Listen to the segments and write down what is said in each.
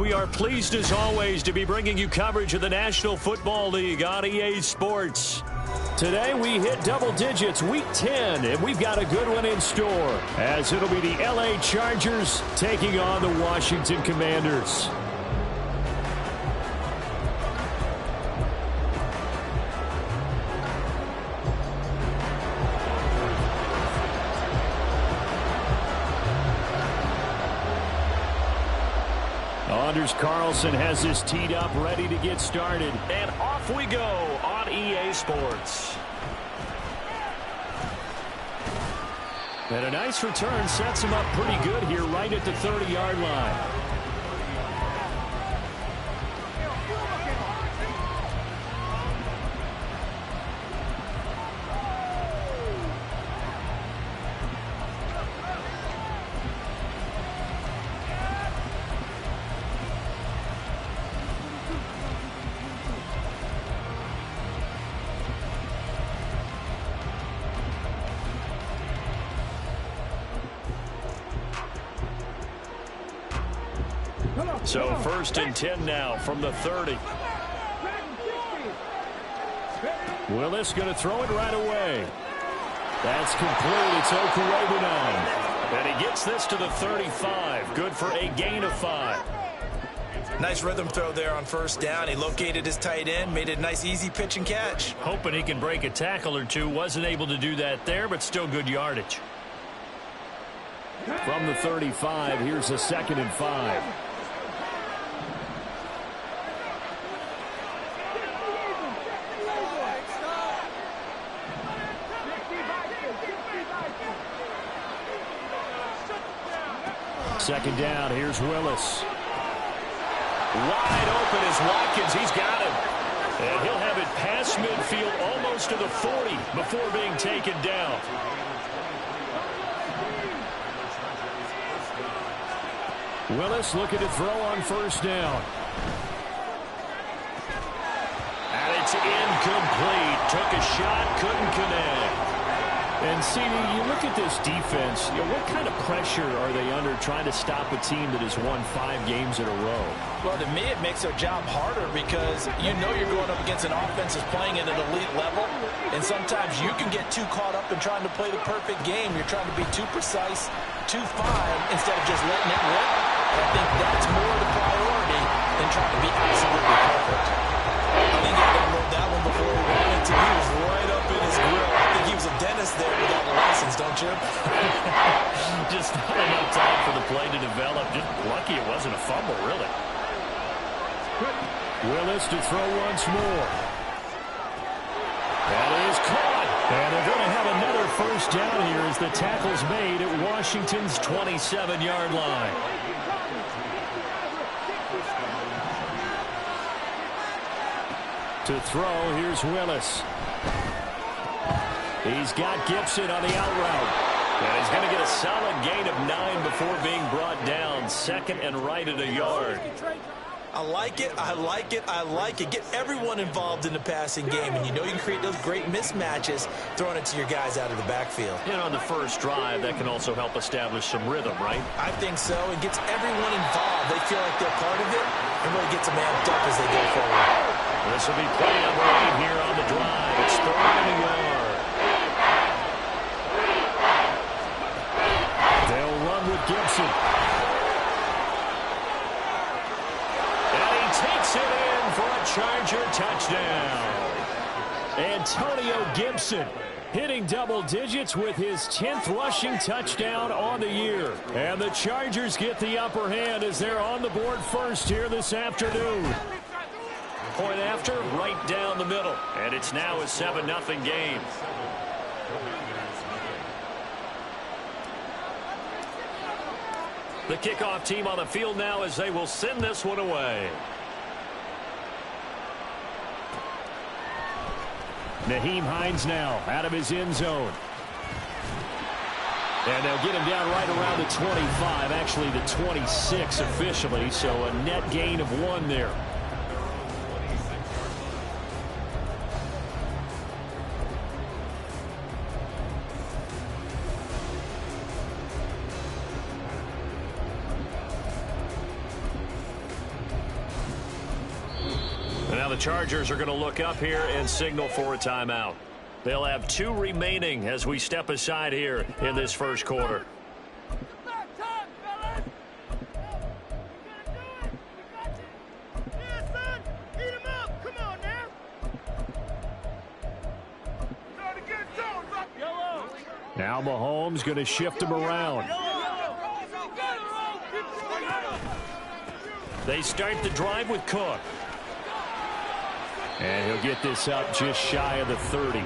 We are pleased as always to be bringing you coverage of the National Football League on EA Sports. Today we hit double digits, week 10, and we've got a good one in store, as it'll be the LA Chargers taking on the Washington Commanders. Anders Carlson has this teed up, ready to get started. And off we go on EA Sports. And a nice return sets him up pretty good here right at the 30-yard line. So 1st and 10 now from the 30. Willis going to throw it right away. That's complete. It's Okurebunan. And he gets this to the 35. Good for a gain of 5. Nice rhythm throw there on 1st down. He located his tight end, made it a nice easy pitch and catch. Hoping he can break a tackle or two. Wasn't able to do that there, but still good yardage. From the 35, here's a 2nd and 5. Second down, here's Willis. Wide open is Watkins. He's got him. And he'll have it past midfield almost to the 40 before being taken down. Willis looking to throw on 1st down. And it's incomplete. Took a shot, couldn't connect. And, CD, you look at this defense, what kind of pressure are they under trying to stop a team that has won 5 games in a row? Well, to me, it makes their job harder because you know you're going up against an offense that's playing at an elite level, and sometimes you can get too caught up in trying to play the perfect game. You're trying to be too precise, too fine, instead of just letting it rip. And I think that's more the priority than trying to be absolutely perfect. I think I downloaded that one before he wanted to. He was right up in his grill. I think he was a dentist there without a license, don't you? Just not enough time for the play to develop. Just lucky it wasn't a fumble, really. Willis to throw once more. That is caught. And they're going to have another 1st down here as the tackle's made at Washington's 27-yard line. To throw, here's Willis. He's got Gibson on the out route. And he's going to get a solid gain of 9 before being brought down. 2nd and right at a yard. I like it, I like it, I like it. Get everyone involved in the passing game, and you know you can create those great mismatches throwing it to your guys out of the backfield. And on the 1st drive, that can also help establish some rhythm, right? I think so. It gets everyone involved. They feel like they're part of it, and really gets them amped up as they go forward. This will be play number 8 here on the drive. It's 3rd and a yard. They'll run with Gibson. Takes it in for a Charger touchdown. Antonio Gibson hitting double digits with his 10th rushing touchdown on the year. And the Chargers get the upper hand as they're on the board first here this afternoon. Point after, right down the middle. And it's now a 7-0 game. The kickoff team on the field now as they will send this one away. Nyheim Hines now out of his end zone. And they'll get him down right around the 25, actually the 26 officially, so a net gain of 1 there. the Chargers are going to look up here and signal for a timeout. They'll have 2 remaining as we step aside here in this first quarter. Now Mahomes going to shift him around. They start the drive with Cook. And he'll get this up just shy of the 30.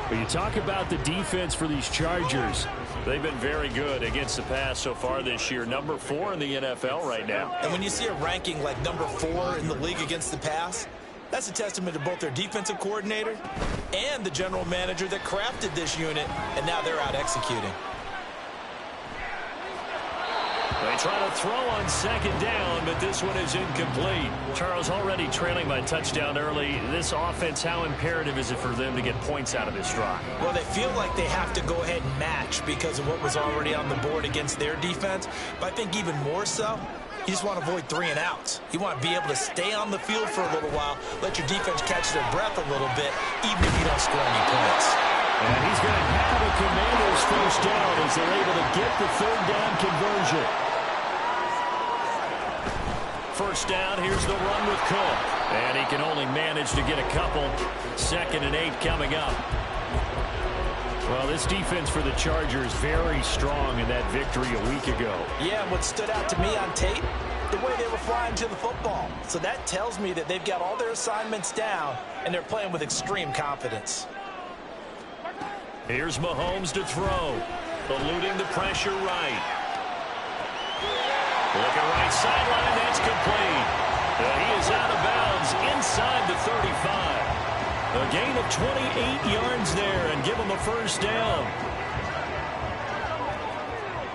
But you talk about the defense for these Chargers. They've been very good against the pass so far this year. Number 4 in the NFL right now. And when you see a ranking like number 4 in the league against the pass, that's a testament to both their defensive coordinator and the general manager that crafted this unit, and now they're out executing. They try to throw on second down, but this one is incomplete. Charles, already trailing by touchdown early. This offense, how imperative is it for them to get points out of this drive? Well, they feel like they have to go ahead and match because of what was already on the board against their defense. But I think even more so, you just want to avoid 3 and outs. You want to be able to stay on the field for a little while, let your defense catch their breath a little bit, even if you don't score any points. And he's going to have the Commanders first down as they're able to get the 3rd down conversion. First down, here's the run with Cook. And he can only manage to get a couple. 2nd and 8 coming up. Well, this defense for the Chargers very strong in that victory a week ago. Yeah, what stood out to me on tape, the way they were flying to the football. So that tells me that they've got all their assignments down, and they're playing with extreme confidence. Here's Mahomes to throw. Eluding the pressure right. Looking right sideline, that's complete. He is out of bounds inside the 35. A gain of 28 yards there and give him a first down.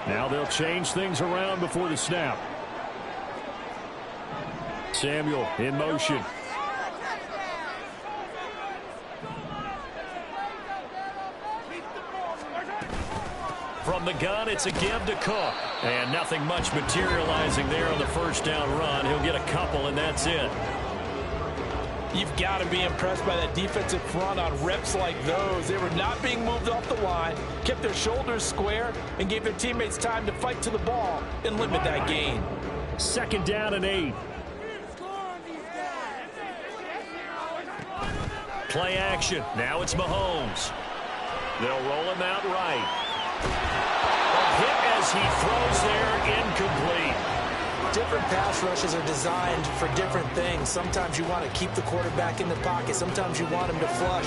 Now they'll change things around before the snap. Samuel in motion. From the gun, it's a give to Cook. And nothing much materializing there on the first down run. He'll get a couple, and that's it. You've got to be impressed by that defensive front on reps like those. They were not being moved off the line, kept their shoulders square, and gave their teammates time to fight to the ball and limit that gain. 2nd down and 8. Play action. Now it's Mahomes. They'll roll him out right. A hit as he throws there, incomplete. Different pass rushes are designed for different things. Sometimes you want to keep the quarterback in the pocket. Sometimes you want him to flush.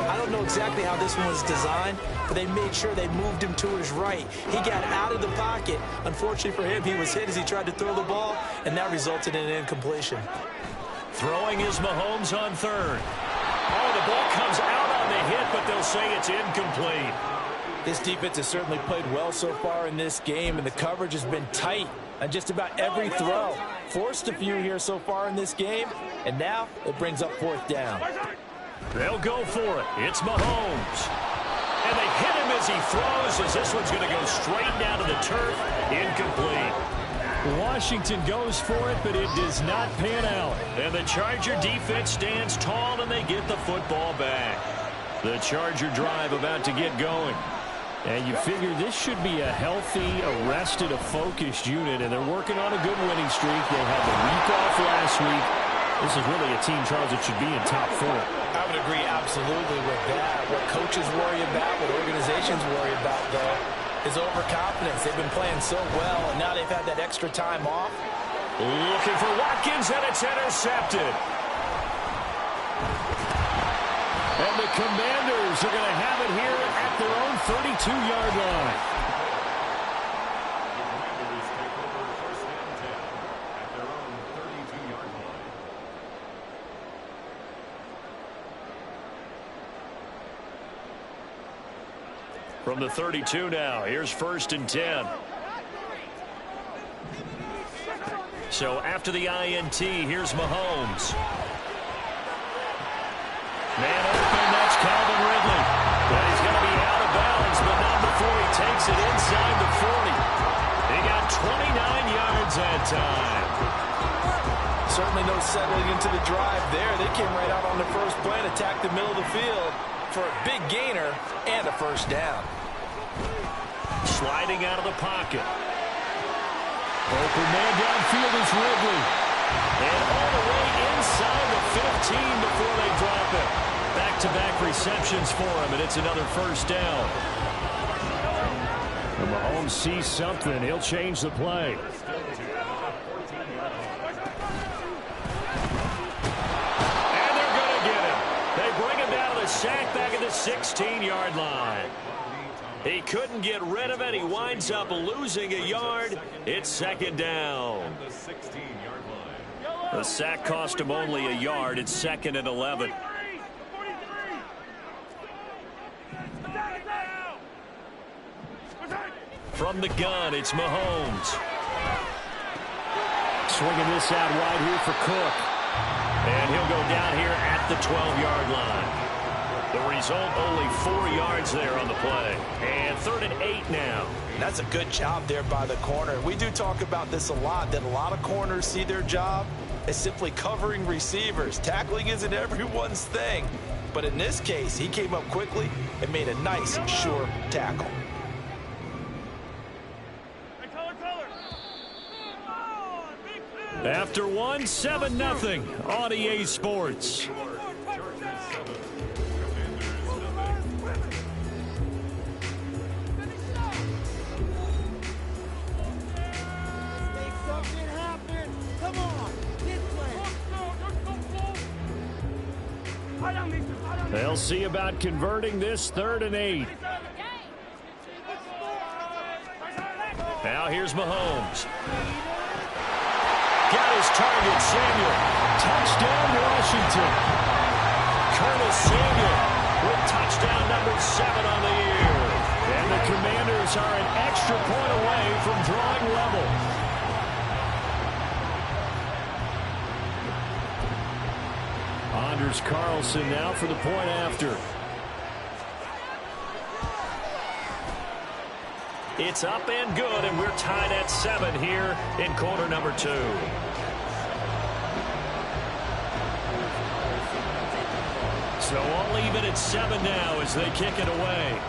I don't know exactly how this one was designed, but they made sure they moved him to his right. He got out of the pocket. Unfortunately for him, he was hit as he tried to throw the ball, and that resulted in an incompletion. Throwing is Mahomes on 3rd. Oh, the ball comes out on the hit, but they'll say it's incomplete. This defense has certainly played well so far in this game, and the coverage has been tight on just about every throw. Forced a few here so far in this game, and now it brings up 4th down. They'll go for it. It's Mahomes. And they hit him as he throws, as this one's going to go straight down to the turf. Incomplete. Washington goes for it, but it does not pan out. And the Charger defense stands tall, and they get the football back. The Charger drive about to get going. And you figure this should be a healthy, arrested, a focused unit, and they're working on a good winning streak. They had the week off last week. This is really a team, Charles, that should be in top 4. I would agree absolutely with that. What coaches worry about, what organizations worry about, though, is overconfidence. They've been playing so well, and now they've had that extra time off. Looking for Watkins, and it's intercepted. And the Commanders are going to have it here at their own 32-yard line. From the 32 now, here's 1st and 10. So after the INT, here's Mahomes. Man open, that's Calvin Ridley. Well, he's going to be out of bounds, but not before he takes it inside the 40. He got 29 yards that time. Certainly no settling into the drive there. They came right out on the first play and attacked the middle of the field for a big gainer and a first down. Sliding out of the pocket. Open man downfield is Ridley. And all the way inside the 15 before they drop it. Back-to-back receptions for him, and it's another first down. And Mahomes sees something. He'll change the play. And they're going to get him. They bring him down to the sack back at the 16-yard line. He couldn't get rid of it. He winds up losing a yard. It's second down. The sack cost him only a yard. It's 2nd and 11. From the gun, it's Mahomes. Swinging this out wide here for Cook. And he'll go down here at the 12-yard line. The result, only 4 yards there on the play. And 3rd and 8 now. That's a good job there by the corner. We do talk about this a lot, that a lot of corners see their job as simply covering receivers. Tackling isn't everyone's thing. But in this case, he came up quickly and made a nice, sure tackle. After one, 7-0 on EA Sports. They'll see about converting this 3rd and 8. Now here's Mahomes. Got his target, Samuel. Touchdown, Washington. Curtis Samuel with touchdown number 7 on the year. And the Commanders are an extra point away from drawing level. Anders Carlson now for the point after. It's up and good, and we're tied at 7 here in quarter number 2. So all even at 7 now as they kick it away.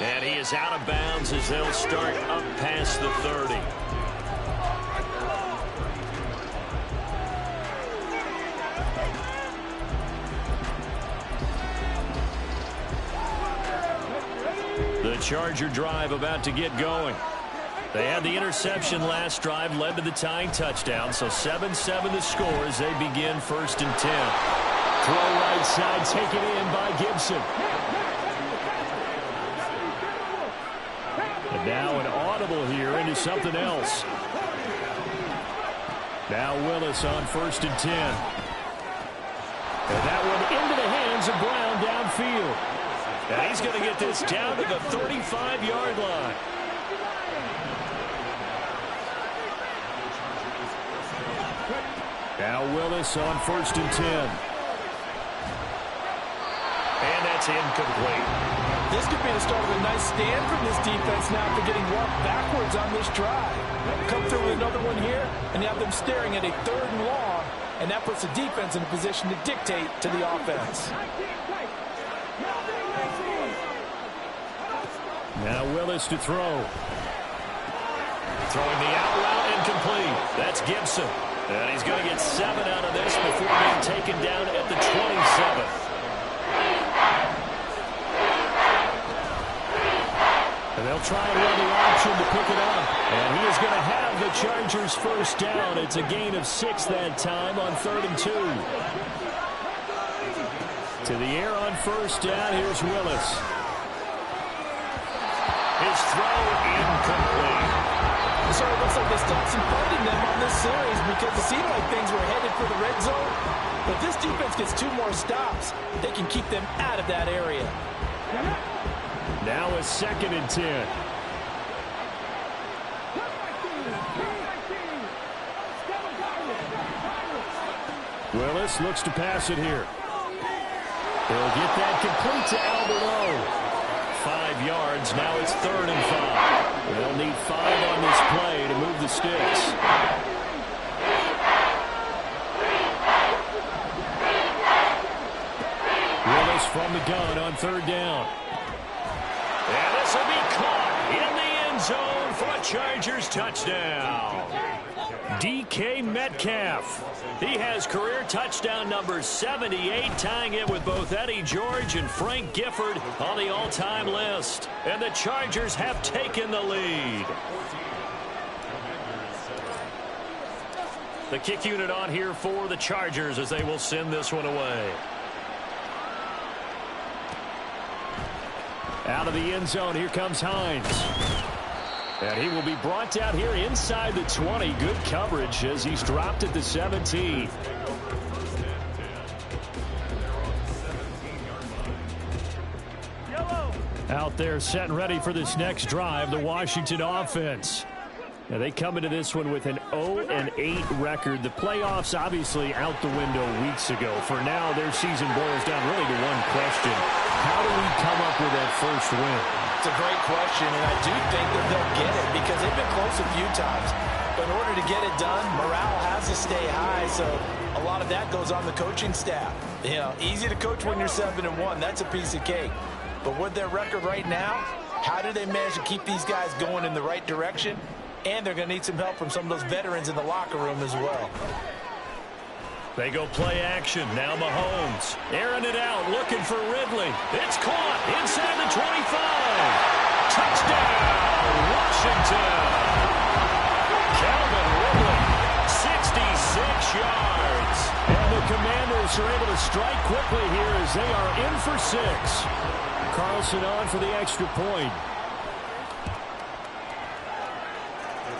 And he is out of bounds as they'll start up past the 30. The Charger drive about to get going. They had the interception last drive, led to the tying touchdown, so 7-7 the score as they begin 1st and 10. Throw right side, taken in by Gibson. And now an audible here into something else. Now Willis on 1st and 10. And that one into the hands of Brown downfield. And he's going to get this down to the 35-yard line. Now Willis on 1st and 10. And that's incomplete. This could be the start of a nice stand from this defense now after getting walked backwards on this drive. Come through with another one here, and you have them staring at a 3rd and long, and that puts the defense in a position to dictate to the offense. Now Willis to throw. Throwing the out route incomplete. That's Gibson. And he's going to get 7 out of this before being taken down at the 27. And they'll try and run the option to pick it up. And he is going to have the Chargers first down. It's a gain of 6 that time on 3rd and 2. To the air on first down. Here's Willis. His throw incomplete. So it looks like they stopped some funding them on this series because it seemed like things were headed for the red zone. But if this defense gets 2 more stops, they can keep them out of that area. Now a 2nd and 10. Willis looks to pass it here. They'll get that complete to Albert O. 5 5 yards. Now it's 3rd and 5. They'll need 5 on this play to move the sticks. Willis from the gun on 3rd down. And this will be caught in the end zone for a Chargers touchdown. DK Metcalf. He has career touchdown number 78, tying it with both Eddie George and Frank Gifford on the all-time list. And the Chargers have taken the lead. The kick unit on here for the Chargers as they will send this one away. Out of the end zone, here comes Hines. And he will be brought down here inside the 20. Good coverage as he's dropped at the 17. Out there set and ready for this next drive, the Washington offense. Now they come into this one with an 0-8 record. The playoffs obviously out the window weeks ago. For now, their season boils down really to one question. How do we come up with that first win? It's a great question, and I do think that they'll get it because they've been close a few times. But in order to get it done, morale has to stay high, so a lot of that goes on the coaching staff. You know, easy to coach when you're 7-1. That's a piece of cake. But with their record right now, how do they manage to keep these guys going in the right direction? And they're going to need some help from some of those veterans in the locker room as well. They go play action. Now Mahomes airing it out, looking for Ridley. It's caught inside the 25. Touchdown, Washington. Calvin Ridley, 66 yards. And the Commanders are able to strike quickly here as they are in for 6. Carlson on for the extra point.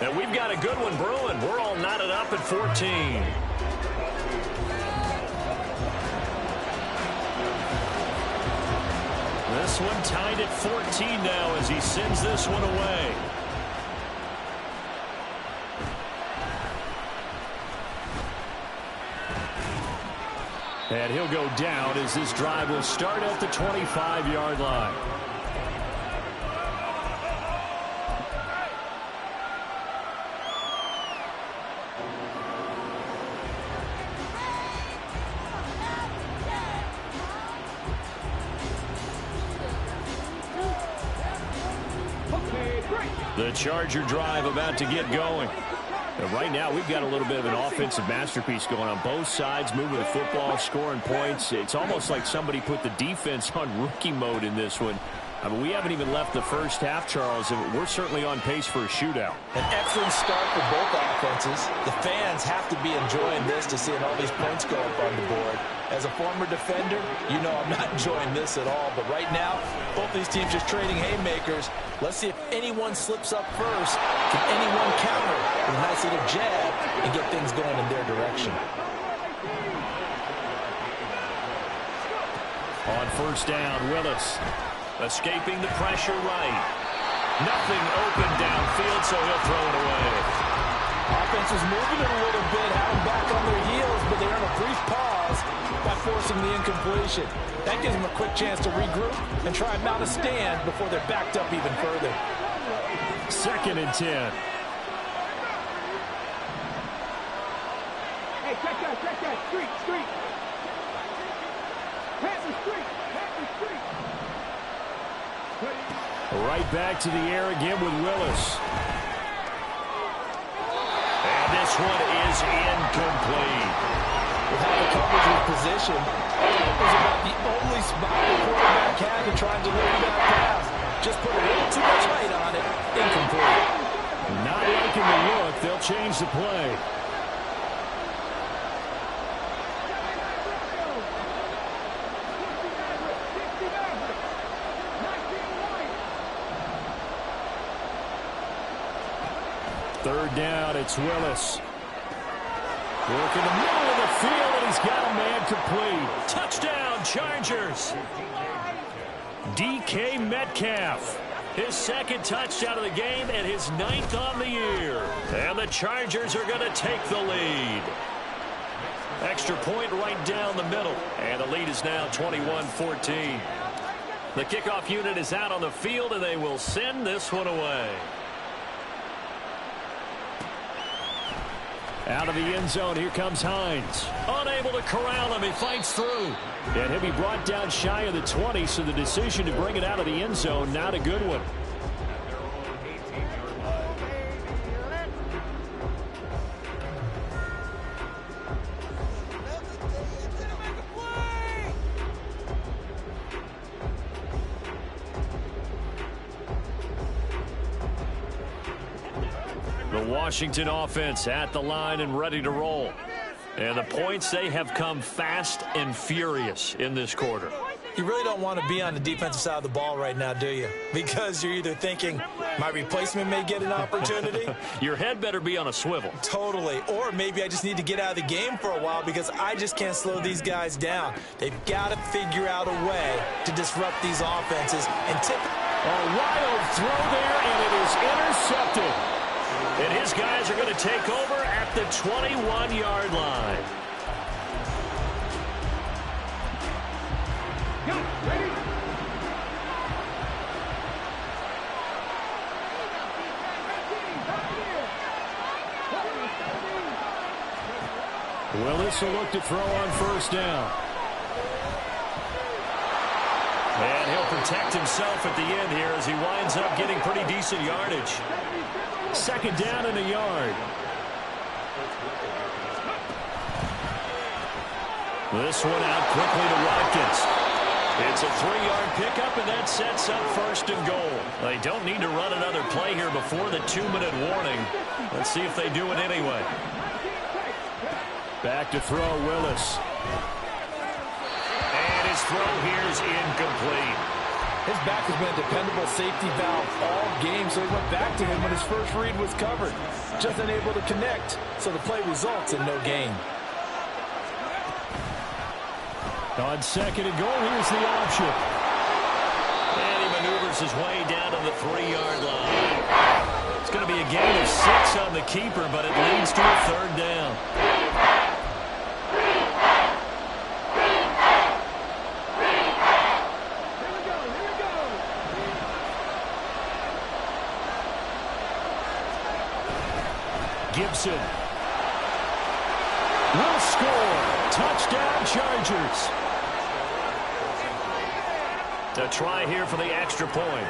And we've got a good one brewing. We're all knotted up at 14. This one tied at 14 now as he sends this one away. And he'll go down as this drive will start at the 25-yard line. The Charger drive about to get going. And right now, we've got a little bit of an offensive masterpiece going on both sides, moving the football, scoring points. It's almost like somebody put the defense on rookie mode in this one. I mean, we haven't even left the first half, Charles, and we're certainly on pace for a shootout. An excellent start for both offenses. The fans have to be enjoying this to seeing all these points go up on the board. As a former defender, you know I'm not enjoying this at all. But right now, both these teams just trading haymakers. Let's see if anyone slips up first. Can anyone counter with a nice little jab and get things going in their direction? On first down, Willis. Escaping the pressure right. Nothing open downfield, so he'll throw it away. Offense was moving it a little bit, had them back on their heels, but they earn a brief pause by forcing the incompletion. That gives them a quick chance to regroup and try and mount a stand before they're backed up even further. 2nd and 10. Hey, check that, street. Pass the street. Right back to the air again with Willis. And this one is incomplete. With how the coverage was positioned, it was about the only spot the quarterback had to try and deliver that pass. Just put a little too much height on it. Incomplete. Not liking the look. They'll change the play. Third down, it's Willis. Work in the middle of the field, and he's got a man complete. Touchdown, Chargers. DK Metcalf. His 2nd touchdown of the game and his 9th on the year. And the Chargers are going to take the lead. Extra point right down the middle. And the lead is now 21-14. The kickoff unit is out on the field, and they will send this one away. Out of the end zone, here comes Hines. Unable to corral him, he fights through. And he'll be brought down shy of the 20, so the decision to bring it out of the end zone, not a good one. The Washington offense at the line and ready to roll. And the points, they have come fast and furious in this quarter. You really don't want to be on the defensive side of the ball right now, do you? Because you're either thinking, my replacement may get an opportunity. Your head better be on a swivel. Totally. Or maybe I just need to get out of the game for a while because I just can't slow these guys down. They've got to figure out a way to disrupt these offenses. And a wild throw there, and it is intercepted. And his guys are going to take over at the 21-yard line. Ready? Willis will look to throw on first down. And he'll protect himself at the end here as he winds up getting pretty decent yardage. Second down and a yard. This one out quickly to Watkins. It's a 3-yard pickup, and that sets up first and goal. They don't need to run another play here before the 2-minute warning. Let's see if they do it anyway. Back to throw, Willis. And his throw here is incomplete. his back has been a dependable safety valve all game, so he went back to him when his first read was covered. Just unable to connect, so the play results in no gain. On second and goal, here's the option. And he maneuvers his way down to the 3-yard line. It's going to be a gain of 6 on the keeper, but it leads to a third down. Gibson will score. Touchdown, Chargers. A try here for the extra point.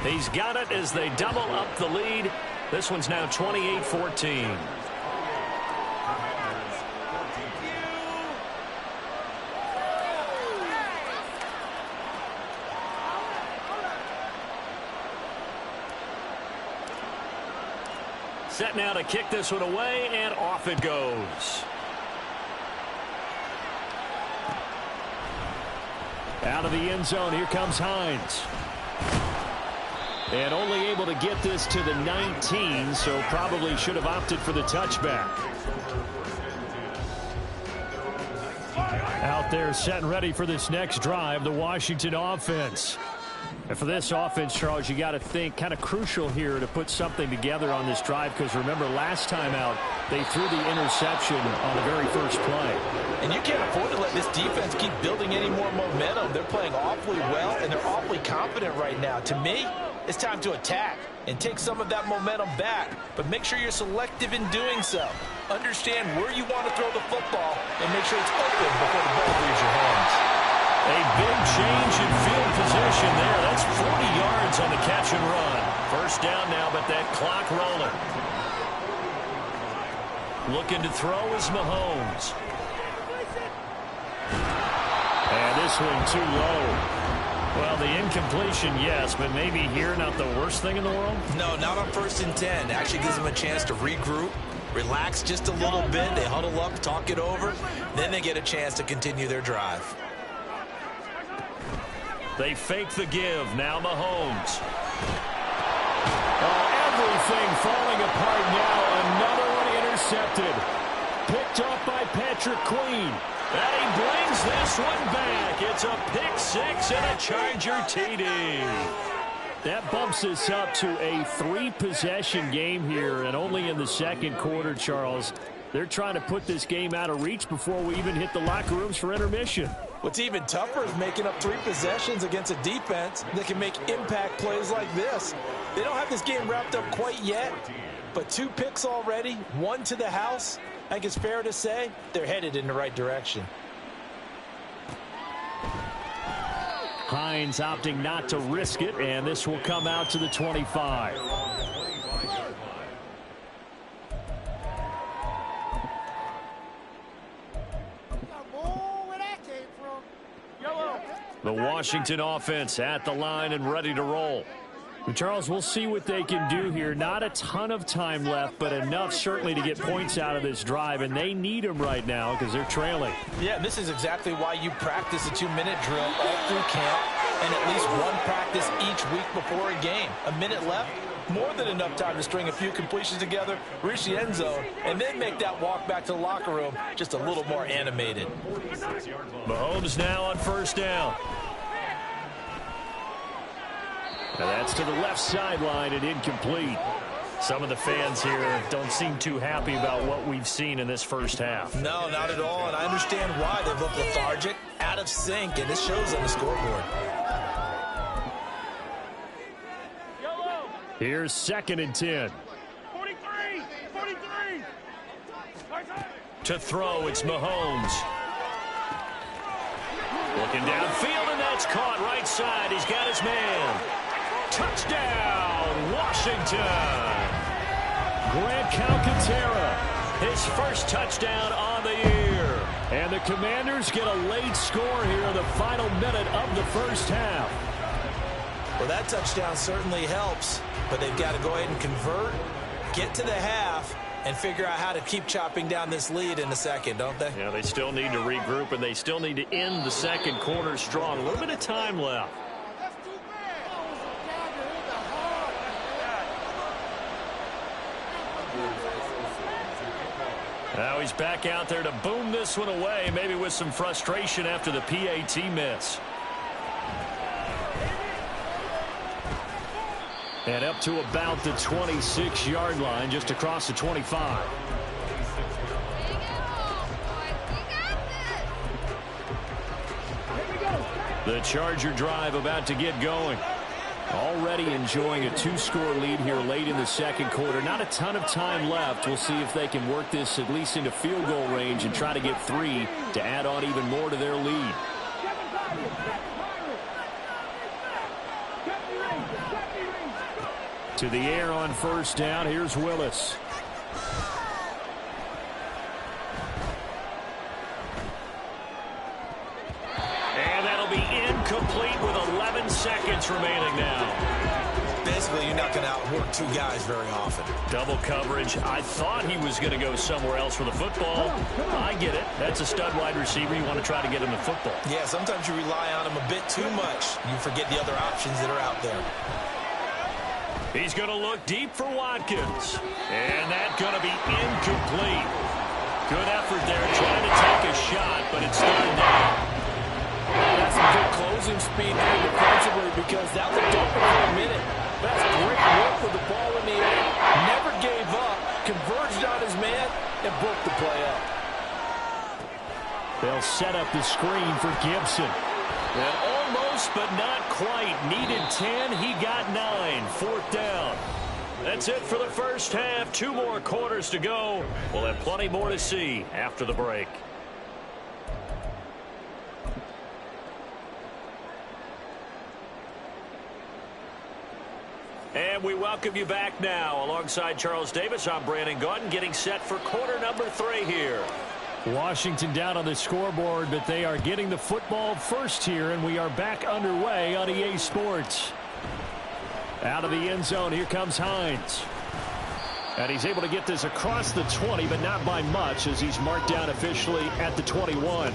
He's got it as they double up the lead. This one's now 28-14. Set now to kick this one away, and off it goes. Out of the end zone, here comes Hines. And only able to get this to the 19, so probably should have opted for the touchback. Out there set and ready for this next drive, the Washington offense. And for this offense, Charles, you got to think kind of crucial here to put something together on this drive, because remember last time out they threw the interception on the very first play. And you can't afford to let this defense keep building any more momentum. They're playing awfully well, and they're awfully confident right now. To me, it's time to attack and take some of that momentum back, but make sure you're selective in doing so. Understand where you want to throw the football and make sure it's open before the ball leaves your hands. A big change in field position there. That's 40 yards on the catch and run. First down now, but that clock rolling. Looking to throw is Mahomes. And this one too low. Well, the incompletion, yes, but maybe here not the worst thing in the world? No, not on 1st and 10. Actually gives them a chance to regroup, relax just a little bit. They huddle up, talk it over. Then they get a chance to continue their drive. They fake the give. Now Mahomes. Oh, everything falling apart now. Another one intercepted. Picked up by Patrick Queen. And he brings this one back. It's a pick six and a Charger TD. That bumps us up to a 3-possession game here, and only in the second quarter, Charles. They're trying to put this game out of reach before we even hit the locker rooms for intermission. What's even tougher is making up 3 possessions against a defense that can make impact plays like this. They don't have this game wrapped up quite yet, but 2 picks already, 1 to the house. I think it's fair to say they're headed in the right direction. Hines opting not to risk it, and this will come out to the 25. The Washington offense at the line and ready to roll. Charles, we'll see what they can do here. Not a ton of time left, but enough certainly to get points out of this drive, and they need them right now because they're trailing. Yeah, this is exactly why you practice a 2-minute drill all through camp and at least 1 practice each week before a game. A minute left, more than enough time to string a few completions together, reach the end zone, and then make that walk back to the locker room just a little more animated. Mahomes now on first down. Now that's to the left sideline and incomplete. Some of the fans here don't seem too happy about what we've seen in this first half. No, not at all, and I understand why. They look lethargic, out of sync, and it shows on the scoreboard. Here's 2nd and 10. 43! 43! To throw, it's Mahomes. Looking downfield, and that's caught right side. He's got his man. Touchdown, Washington. Grant Calcaterra, his first touchdown on the year. And the Commanders get a late score here in the final minute of the first half. Well, that touchdown certainly helps, but they've got to go ahead and convert, get to the half, and figure out how to keep chopping down this lead in the second, don't they? Yeah, they still need to regroup, and they still need to end the second quarter strong. A little bit of time left. Now he's back out there to boom this one away, maybe with some frustration after the PAT miss. And up to about the 26-yard line, just across the 25. The Charger drive about to get going. Already enjoying a 2-score lead here late in the second quarter. Not a ton of time left. We'll see if they can work this at least into field goal range and try to get 3 to add on even more to their lead. To the air on first down. Here's Willis. And that'll be incomplete with 11 seconds remaining now. Basically, you're not going to outwork 2 guys very often. Double coverage. I thought he was going to go somewhere else with the football. I get it. That's a stud wide receiver. You want to try to get him the football. Yeah, sometimes you rely on him a bit too much. You forget the other options that are out there. He's going to look deep for Watkins. And that's going to be incomplete. Good effort there trying to take a shot, but it's third down. That's some good closing speed there defensively because that looked open for a minute. That's great work with the ball in the air. Never gave up, converged on his man, and broke the play up. They'll set up the screen for Gibson. And almost, but not quite. Needed 10. He got 9. Fourth down. That's it for the first half. 2 more quarters to go. We'll have plenty more to see after the break. And we welcome you back now. Alongside Charles Davis, I'm Brandon Gaudin, getting set for quarter number 3 here. Washington down on the scoreboard, but they are getting the football first here, and we are back underway on EA Sports. Out of the end zone, here comes Hines. And he's able to get this across the 20, but not by much, as he's marked down officially at the 21.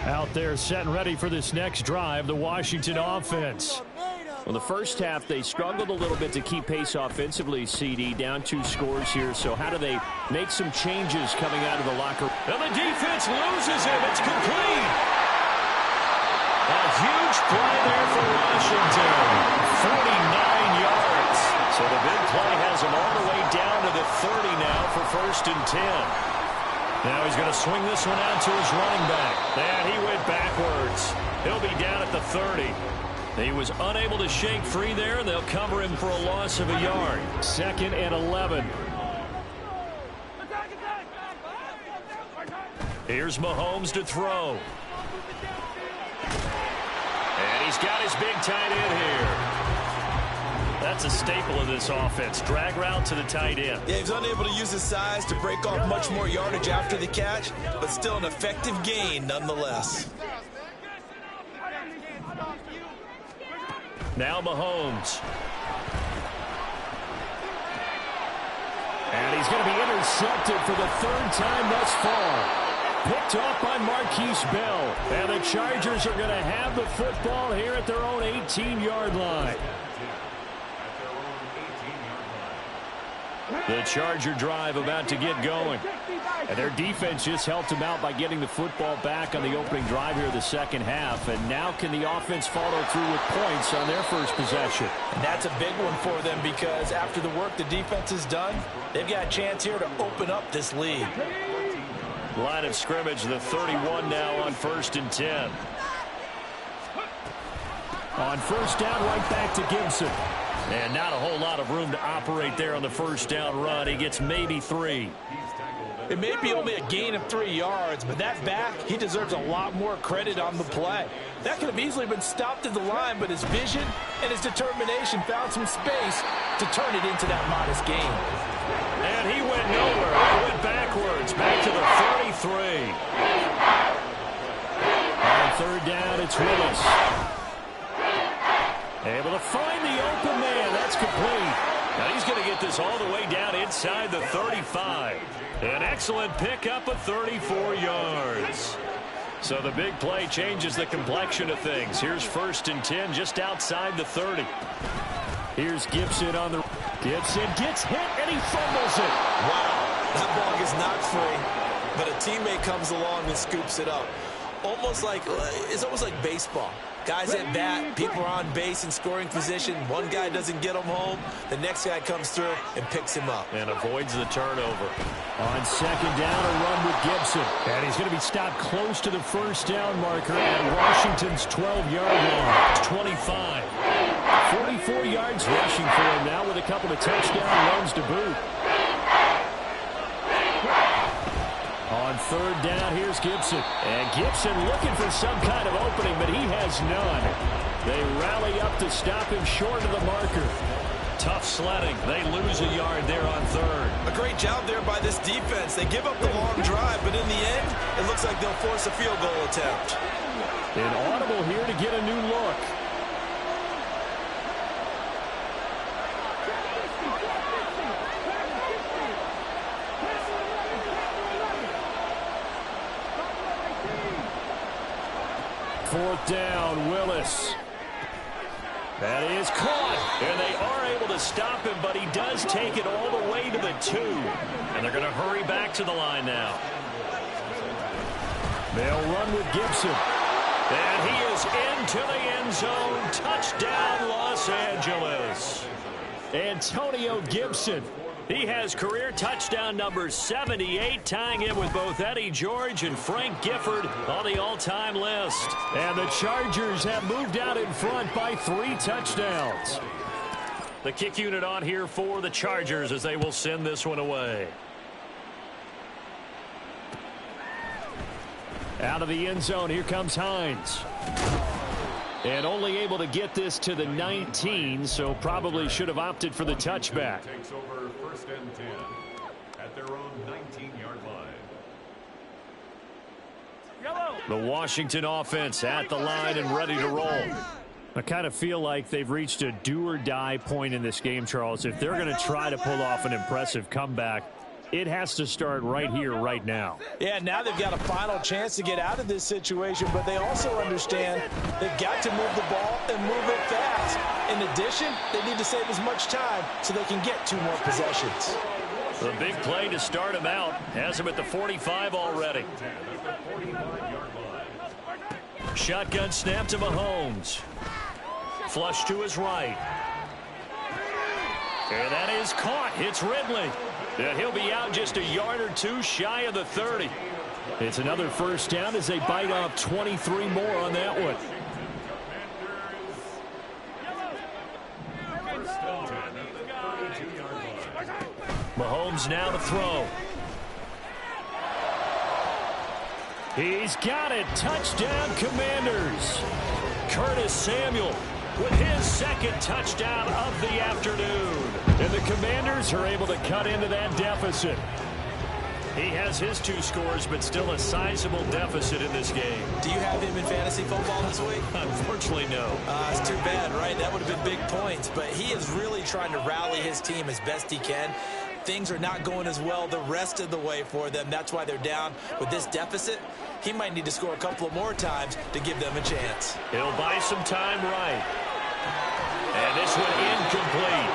Out there set and ready for this next drive, the Washington offense. Well, the first half, they struggled a little bit to keep pace offensively, CD, down 2 scores here. So how do they make some changes coming out of the locker room? And the defense loses him. It's complete. A huge play there for Washington. play has him all the way down to the 30 now for 1st and 10. Now he's going to swing this one out to his running back. And he went backwards. He'll be down at the 30. He was unable to shake free there, and they'll cover him for a loss of a yard. 2nd and 11. Here's Mahomes to throw. And he's got his big tight end here. That's a staple of this offense. Drag route to the tight end. Yeah, he's unable to use his size to break off much more yardage after the catch, but still an effective gain nonetheless. Now Mahomes. And he's going to be intercepted for the 3rd time thus far. Picked off by Marquise Bell. And the Chargers are going to have the football here at their own 18-yard line. The Charger drive about to get going. And their defense just helped them out by getting the football back on the opening drive here of the 2nd half. And now can the offense follow through with points on their first possession? And that's a big one for them because after the work the defense has done, they've got a chance here to open up this lead. Line of scrimmage, the 31 now on 1st and 10. On 1st down, right back to Gibson. And not a whole lot of room to operate there on the 1st down run. He gets maybe 3. It may be only a gain of 3 yards, but that back, he deserves a lot more credit on the play. That could have easily been stopped at the line, but his vision and his determination found some space to turn it into that modest gain. And he went nowhere. He went backwards, back to the 33. On 3rd down, it's Willis. Able to find the open man. That's complete. Now he's going to get this all the way down inside the 35. An excellent pickup of 34 yards. So the big play changes the complexion of things. Here's 1st and 10 just outside the 30. Here's Gibson on the... Gibson gets hit and he fumbles it. Wow, that ball gets knocked free, but a teammate comes along and scoops it up. It's almost like baseball. Guys at bat, people are on base in scoring position. One guy doesn't get him home. The next guy comes through and picks him up. And avoids the turnover. On 2nd down, a run with Gibson. And he's going to be stopped close to the 1st down marker at Washington's 12-yard line. 25. 44 yards rushing for him now with a couple of touchdown runs to boot. On 3rd down, here's Gibson. And Gibson looking for some kind of opening, but he has none. They rally up to stop him short of the marker. Tough sledding. They lose a yard there on 3rd. A great job there by this defense. They give up the long drive, but in the end, it looks like they'll force a field goal attempt. An audible here to get a new look. Fourth down, Willis. That is caught, and they are able to stop him, but he does take it all the way to the 2. And they're going to hurry back to the line now. They'll run with Gibson. And he is into the end zone. Touchdown, Los Angeles. Antonio Gibson. He has career touchdown number 78, tying him with both Eddie George and Frank Gifford on the all-time list. And the Chargers have moved out in front by 3 touchdowns. The kick unit on here for the Chargers as they will send this one away. Out of the end zone, here comes Hines. And only able to get this to the 19, so probably should have opted for the touchback. Takes over 1st and 10 at their own 19-yard line. The Washington offense at the line and ready to roll. I kind of feel like they've reached a do-or-die point in this game, Charles. If they're going to try to pull off an impressive comeback, it has to start right here, right now. Yeah, now they've got a final chance to get out of this situation, but they also understand they've got to move the ball and move it fast. In addition, they need to save as much time so they can get 2 more possessions. The big play to start him out has him at the 45 already. Shotgun snap to Mahomes. Flush to his right. And that is caught. It's Ridley. And he'll be out just a yard or two shy of the 30. It's another first down as they bite off 23 more on that one. Mahomes now to throw. He's got it. Touchdown, Commanders. Curtis Samuel with his second touchdown of the afternoon. And the Commanders are able to cut into that deficit. He has his 2 scores, but still a sizable deficit in this game. Do you have him in fantasy football this week? Unfortunately, no. It's too bad, right? That would have been big points. But he is really trying to rally his team as best he can. Things are not going as well the rest of the way for them. That's why they're down with this deficit. He might need to score a couple of more times to give them a chance. He'll buy some time right. And this one incomplete.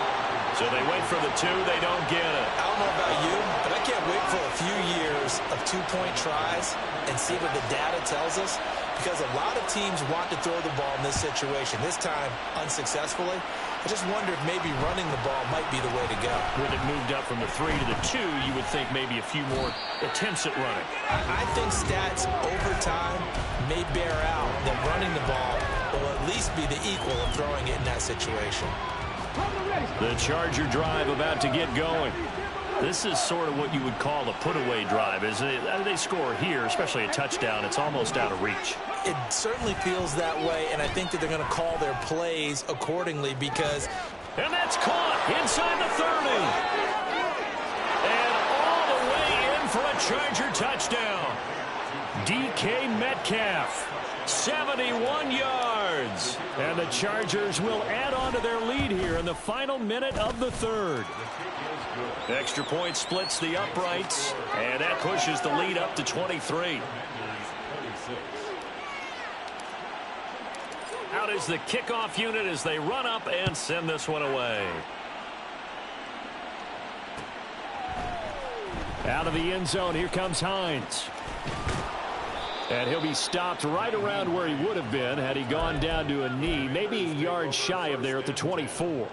So they wait for the 2. They don't get it. I don't know about you, but I can't wait for a few years of 2-point tries and see what the data tells us, because a lot of teams want to throw the ball in this situation. This time, unsuccessfully. I just wonder if maybe running the ball might be the way to go. With it moved up from the 3 to the 2, you would think maybe a few more attempts at running. I think stats over time may bear out that running the ball will at least be the equal of throwing it in that situation. The Charger drive about to get going. This is sort of what you would call a put-away drive. As they score here, especially a touchdown, it's almost out of reach. It certainly feels that way, and I think that they're going to call their plays accordingly because... And that's caught inside the 30. And all the way in for a Charger touchdown. DK Metcalf, 71 yards. And the Chargers will add on to their lead here in the final minute of the 3rd. Extra point splits the uprights, and that pushes the lead up to 23. Out is the kickoff unit as they run up and send this one away. Out of the end zone, here comes Hines. And he'll be stopped right around where he would have been had he gone down to a knee, maybe a yard shy of there at the 24.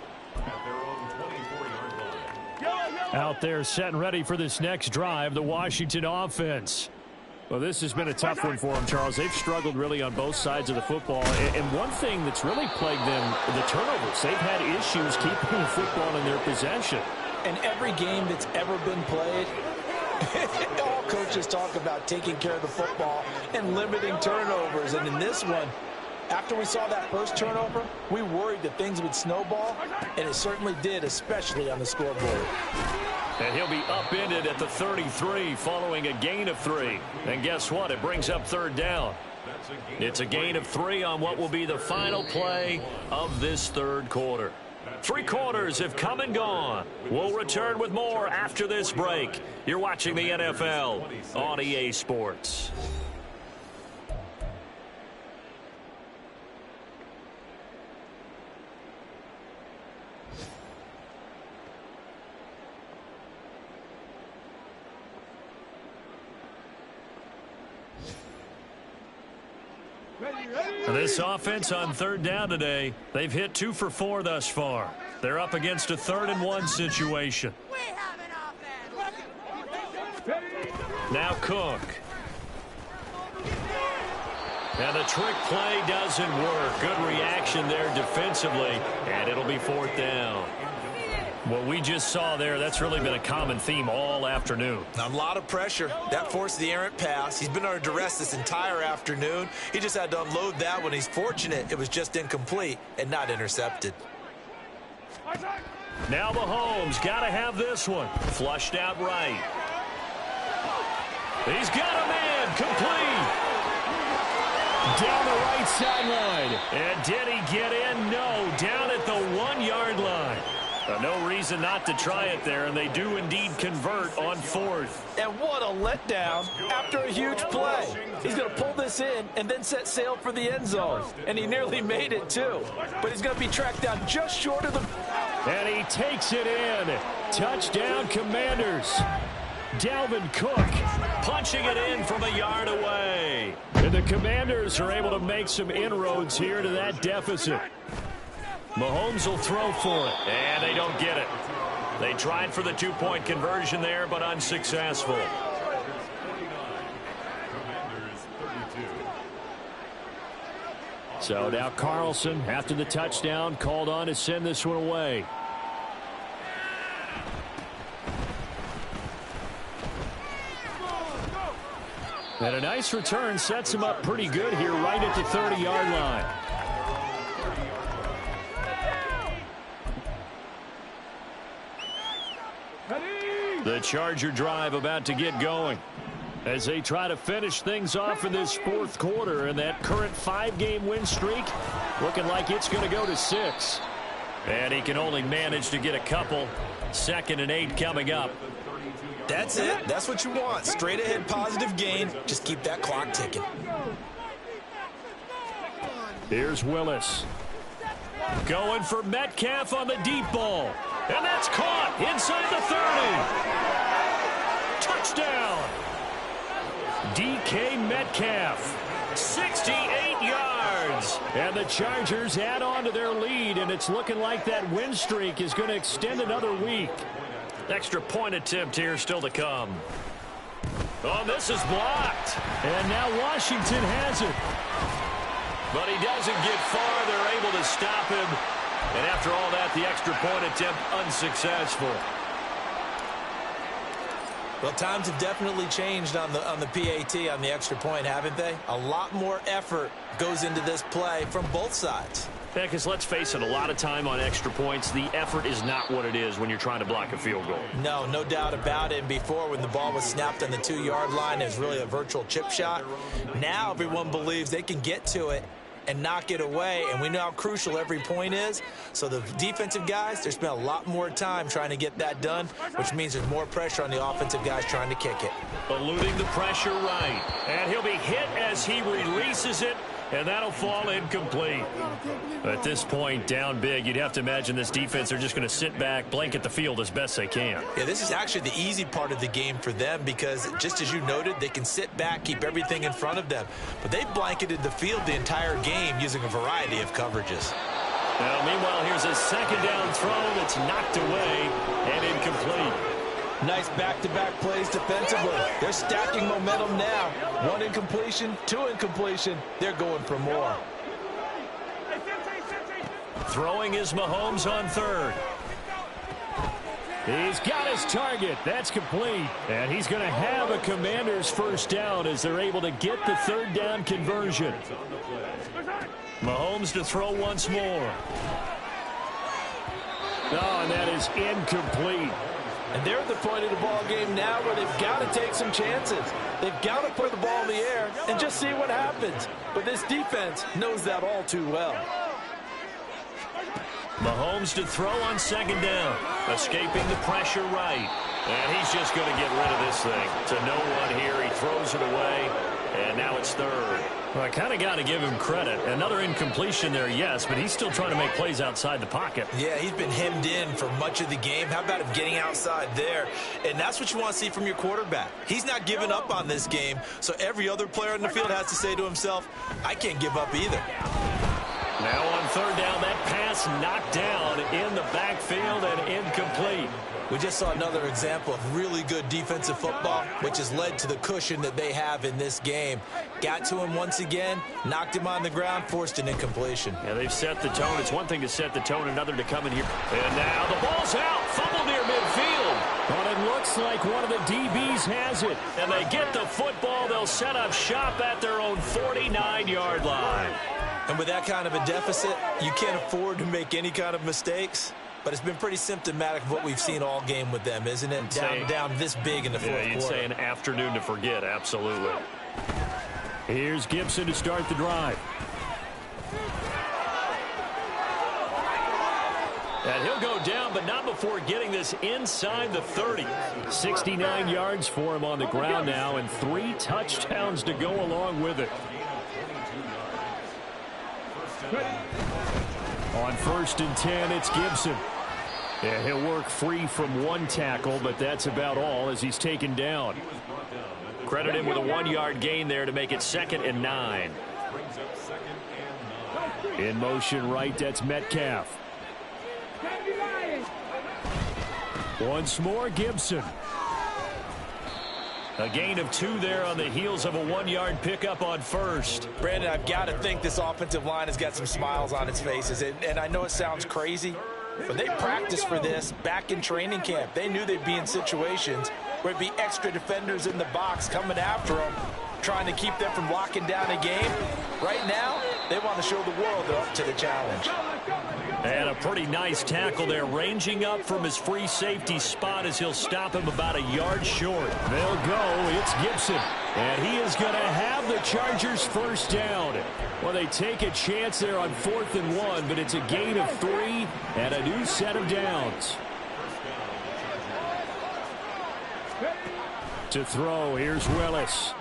Out there set and ready for this next drive, the Washington offense. Well, this has been a tough one for them, Charles. They've struggled really on both sides of the football. And one thing that's really plagued them, the turnovers. They've had issues keeping the football in their possession. And every game that's ever been played, all coaches talk about taking care of the football and limiting turnovers. And in this one, after we saw that first turnover, we worried that things would snowball, and it certainly did, especially on the scoreboard. And he'll be upended at the 33 following a gain of 3. And guess what? It brings up 3rd down. It's a gain of 3 on what will be the final play of this 3rd quarter. 3 quarters have come and gone. We'll return with more after this break. You're watching the NFL on EA Sports. This offense on 3rd down today, they've hit 2 for 4 thus far. They're up against a 3rd and 1 situation. Now Cook. And the trick play doesn't work. Good reaction there defensively, and it'll be 4th down. What we just saw there, that's really been a common theme all afternoon. A lot of pressure. That forced the errant pass. He's been under duress this entire afternoon. He just had to unload that one. He's fortunate it was just incomplete and not intercepted. Now Mahomes got to have this one. Flushed out right. He's got a man complete. Down the right sideline. And did he get in? No. Down at the 1-yard line. No reason not to try it there, and they do indeed convert on 4th. And what a letdown after a huge play. He's going to pull this in and then set sail for the end zone. And he nearly made it, too. But he's going to be tracked down just short of the... And he takes it in. Touchdown, Commanders. Dalvin Cook punching it in from a yard away. And the Commanders are able to make some inroads here to that deficit. Mahomes will throw for it. And they don't get it. They tried for the 2-point conversion there, but unsuccessful. So now Carlson, after the touchdown, called on to send this one away. And a nice return sets him up pretty good here right at the 30-yard line. The Charger drive about to get going as they try to finish things off in this fourth quarter, and that current 5-game win streak looking like it's going to go to 6. And he can only manage to get a couple. 2nd and 8 coming up. That's it. That's what you want. Straight ahead positive gain. Just keep that clock ticking. Here's Willis. Going for Metcalf on the deep ball. And that's caught inside the 30. Touchdown. DK Metcalf. 68 yards. And the Chargers add on to their lead, and it's looking like that win streak is going to extend another week. Extra point attempt here still to come. Oh, this is blocked. And now Washington has it. But he doesn't get far. They're able to stop him. And after all that, the extra point attempt unsuccessful. Well, times have definitely changed on the PAT, on the extra point, haven't they? A lot more effort goes into this play from both sides. Yeah, because let's face it, a lot of time on extra points, the effort is not what it is when you're trying to block a field goal. No doubt about it. And before, when the ball was snapped on the 2-yard line, it was really a virtual chip shot. Now everyone believes they can get to it and knock it away, and we know how crucial every point is. So the defensive guys, they spend a lot more time trying to get that done, which means there's more pressure on the offensive guys trying to kick it. Eluding the pressure right. And he'll be hit as he releases it, and that'll fall incomplete. At this point, down big, you'd have to imagine this defense are just going to sit back, blanket the field as best they can. Yeah, this is actually the easy part of the game for them because, just as you noted, they can sit back, keep everything in front of them. But they've blanketed the field the entire game using a variety of coverages. Now, meanwhile, here's a 2nd down throw that's knocked away and incomplete. Nice back-to-back plays defensively. They're stacking momentum now. 1 incompletion, 2 incompletion. They're going for more. Throwing is Mahomes on 3rd. He's got his target. That's complete. And he's going to have a Commanders first down as they're able to get the 3rd down conversion. Mahomes to throw once more. Oh, and that is incomplete. And they're at the point of the ball game now where they've got to take some chances. They've got to put the ball in the air and just see what happens. But this defense knows that all too well. Mahomes to throw on 2nd down. Escaping the pressure right. And he's just going to get rid of this thing. To no one here. He throws it away. And now it's 3rd. Well, I kind of got to give him credit. Another incompletion there, yes, but he's still trying to make plays outside the pocket. Yeah, he's been hemmed in for much of the game. How about him getting outside there? And that's what you want to see from your quarterback. He's not giving up on this game, so every other player in the field has to say to himself, I can't give up either. Now on 3rd down, that pass knocked down in the backfield and incomplete. We just saw another example of really good defensive football, which has led to the cushion that they have in this game. Got to him once again, knocked him on the ground, forced an incompletion. Yeah, they've set the tone. It's one thing to set the tone, another to come in here. And now the ball's out, fumble near midfield. But it looks like one of the DBs has it. And they get the football. They'll set up shop at their own 49-yard line. And with that kind of a deficit, you can't afford to make any kind of mistakes. But it's been pretty symptomatic of what we've seen all game with them, isn't it? Down this big in the fourth quarter. You'd say an afternoon to forget, absolutely. Here's Gibson to start the drive. And he'll go down, but not before getting this inside the 30. 69 yards for him on the ground now, and 3 touchdowns to go along with it. On 1st and 10, it's Gibson. Yeah, he'll work free from 1 tackle, but that's about all as he's taken down. Credit him with a 1-yard gain there to make it 2nd and 9. In motion right, that's Metcalf. Once more, Gibson. A gain of 2 there on the heels of a 1-yard pickup on first. Brandon, I've got to think this offensive line has got some smiles on its faces. And I know it sounds crazy, but they practiced for this back in training camp. They knew they'd be in situations where it'd be extra defenders in the box coming after them, trying to keep them from locking down a game. Right now, they want to show the world they're up to the challenge. And a pretty nice tackle there, ranging up from his free safety spot as he'll stop him about a yard short. They'll go. It's Gibson. And he is going to have the Chargers first down. Well, they take a chance there on 4th and 1, but it's a gain of 3 and a new set of downs. To throw, here's Willis.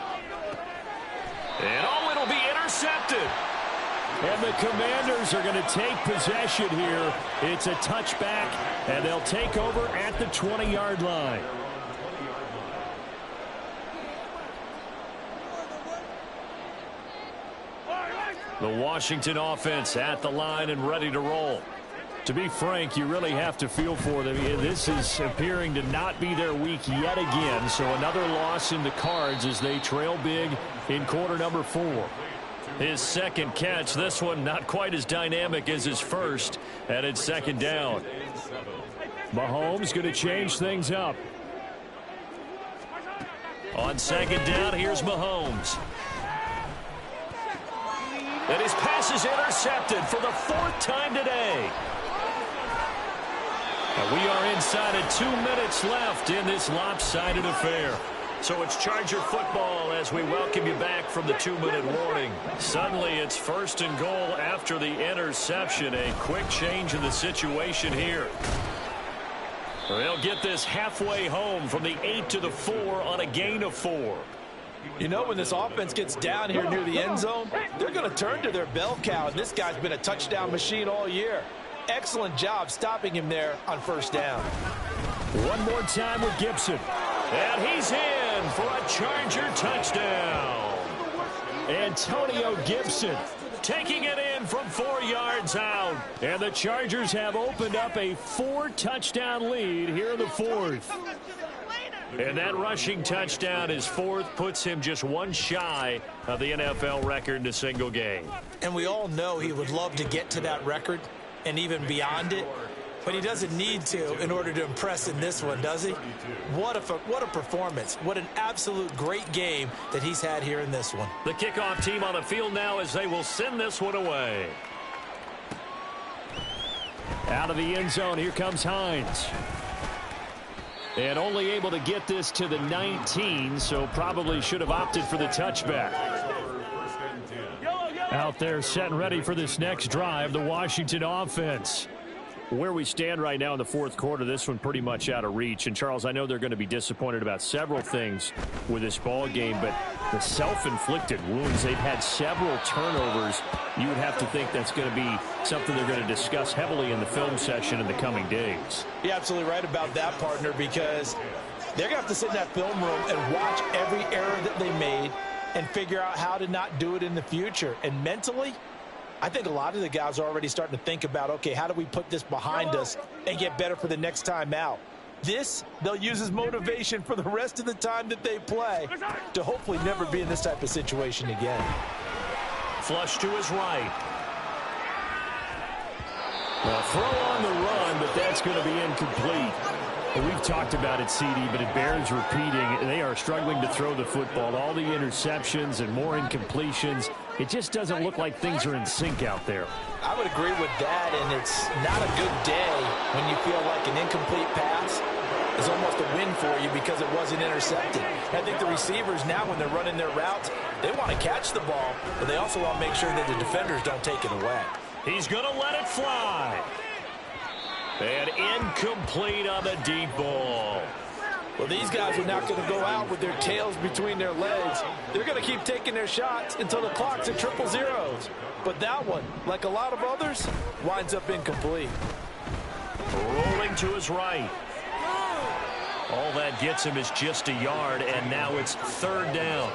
And it'll be intercepted. And the Commanders are going to take possession here. It's a touchback, and they'll take over at the 20-yard line. The Washington offense at the line and ready to roll. To be frank, you really have to feel for them. This is appearing to not be their week yet again, so another loss in the cards as they trail big in quarter number 4. His second catch, this one not quite as dynamic as his first, and it's 2nd down. Mahomes going to change things up. On 2nd down, here's Mahomes. And his pass is intercepted for the 4th time today. And we are inside of 2 minutes left in this lopsided affair. So it's Charger football as we welcome you back from the 2-minute warning. Suddenly it's 1st and goal after the interception. A quick change in the situation here. They'll get this halfway home from the 8 to the 4 on a gain of 4. You know, when this offense gets down here near the end zone, they're going to turn to their bell cow, and this guy's been a touchdown machine all year. Excellent job stopping him there on 1st down. One more time with Gibson. And he's in for a Charger touchdown. Antonio Gibson taking it in from 4 yards out. And the Chargers have opened up a 4-touchdown lead here in the 4th. And that rushing touchdown, his 4th, puts him just 1 shy of the NFL record in a single game. And we all know he would love to get to that record and even beyond it. But he doesn't need to in order to impress in this one, does he? What a performance. What an absolute great game that he's had here in this one. The kickoff team on the field now as they will send this one away. Out of the end zone, here comes Hines. And only able to get this to the 19, so probably should have opted for the touchback. Out there set and ready for this next drive, the Washington offense. Where we stand right now in the 4th quarter, this one pretty much out of reach. And, Charles, I know they're going to be disappointed about several things with this ball game, but the self-inflicted wounds, they've had several turnovers. You would have to think that's going to be something they're going to discuss heavily in the film session in the coming days. You're absolutely right about that, partner, because they're going to have to sit in that film room and watch every error that they made and figure out how to not do it in the future. And mentally, I think a lot of the guys are already starting to think about, okay, how do we put this behind us and get better for the next time out? This, they'll use as motivation for the rest of the time that they play to hopefully never be in this type of situation again. Flush to his right. Well, throw on the run, but that's going to be incomplete. And we've talked about it, CD, but it bears repeating. They are struggling to throw the football. All the interceptions and more incompletions. It just doesn't look like things are in sync out there. I would agree with that, and it's not a good day when you feel like an incomplete pass is almost a win for you because it wasn't intercepted. I think the receivers now, when they're running their routes, they want to catch the ball, but they also want to make sure that the defenders don't take it away. He's going to let it fly. And incomplete on the deep ball. Well, these guys are not going to go out with their tails between their legs. They're going to keep taking their shots until the clock's at 000. But that one, like a lot of others, winds up incomplete. Rolling to his right. All that gets him is just a yard, and now it's 3rd down.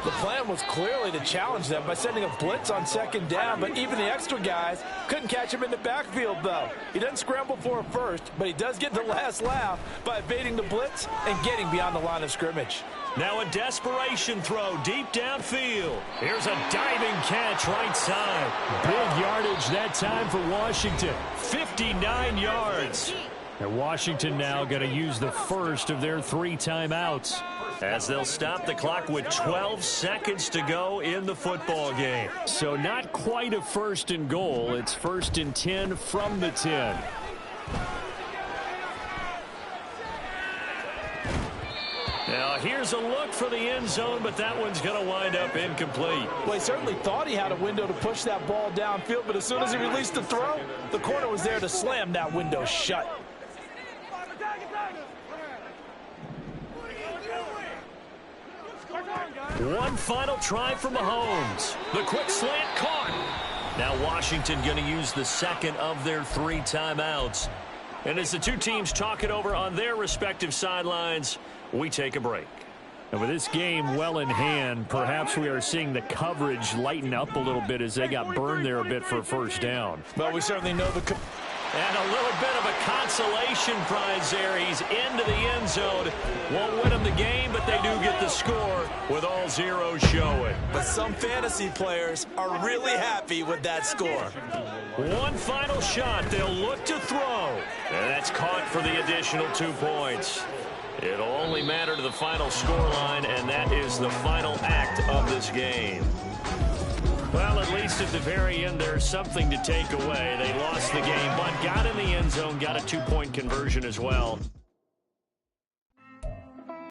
The plan was clearly to challenge them by sending a blitz on second down, but even the extra guys couldn't catch him in the backfield, though. He doesn't scramble for a first, but he does get the last laugh by evading the blitz and getting beyond the line of scrimmage. Now a desperation throw deep downfield. Here's a diving catch right side. Big yardage that time for Washington. 59 yards. And Washington now going to use the first of their 3 timeouts, as they'll stop the clock with 12 seconds to go in the football game. So not quite a first and goal. It's 1st and 10 from the 10. Now here's a look for the end zone, but that one's going to wind up incomplete. Well, he certainly thought he had a window to push that ball downfield, but as soon as he released the throw, the corner was there to slam that window shut. One final try for Mahomes. The quick slant caught. Now Washington going to use the second of their 3 timeouts. And as the two teams talk it over on their respective sidelines, we take a break. And with this game well in hand, perhaps we are seeing the coverage lighten up a little bit as they got burned there a bit for a first down. Well, we certainly know the... And a little bit of a consolation prize there. He's into the end zone. Won't win them the game, but they do get the score with all zeros showing. But some fantasy players are really happy with that score. One final shot. They'll look to throw. And that's caught for the additional 2 points. It'll only matter to the final scoreline, and that is the final act of this game. Well, at least at the very end, there's something to take away. They lost the game, but got in the end zone, got a 2-point conversion as well.